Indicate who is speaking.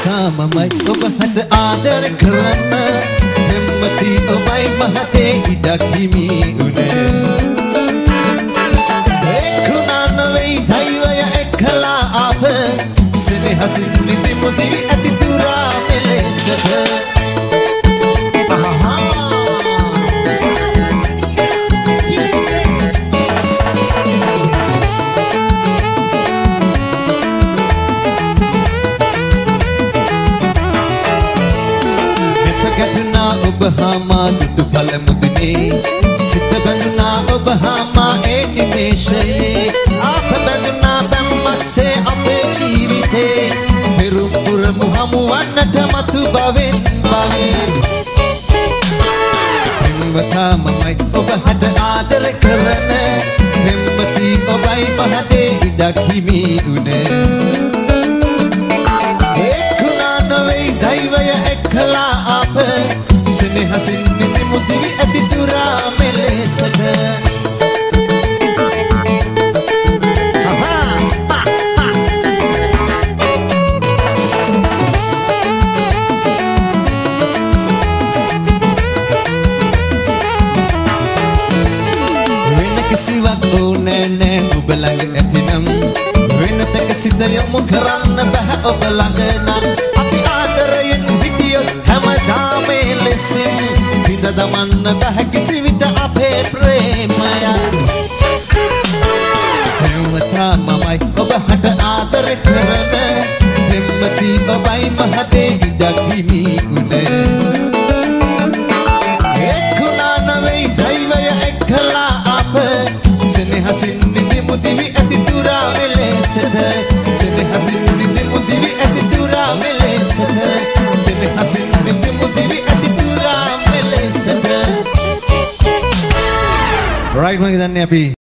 Speaker 1: මමයි ඔබ හට ආදර කරන්න දෙම්මති ඔබයි මහතේ ඉඩක් හිමි උනේ එක්ුණා නොවේ දෛවය එක්කලා අප සෙනෙහසින් නිදිමු දිවි ඇති තුරා මෙලෙසට ගැටුණා ඔබ හාමා දුටු පළමුදිනේ සිත බැඳුණා ඔබ හාමා ඒ නිමේෂයේ ආස බැඳුණා බැම්මක්සේ අපේ ජීවිතේ පෙරුම් පුරමු හමුවන්නට මතු බවෙන් බවෙන් පෙම්වතා මමයි ඔබ හට ආදර කරන පෙම්වති ඔබයි මහතේ ඉඩක් හිමි උනේ එක්ුණා නොවේ දෛවය එක්කලා අප සෙනෙහසින් නිදිමු දිවි ඇති තුරා මෙලෙසට වෙන කිසිවක් ඕනේ නෑ ඔබ ළඟ ඇතිනම් වෙනතක සිත යොමු කරන්න බෑ ඔබ ළඟ නම් අපි ආදරයෙන් හිටියොත් හැමදාම ලෙසින් විඳ දමන්න බෑ කිසි විට අපේ ප්‍රේමය පෙම්වතා මමයි ඔබ හට ආදර කරන පෙම්වති ඔබයි මහතේ ඉඩක් හිමි උනේ එක්ුණා නොවේ දෛවය එක්කලා අප සෙනෙහසින් නිදිමු දිවි ඇති තුරා මෙලෙසට සෙනෙහසින් නිදිමු දිවි ඇති තුරා මෙලෙසට සෙනෙහසින් නිදිමු දිවි ඇති තුරා මෙලෙසට right මම දන්නේ අපි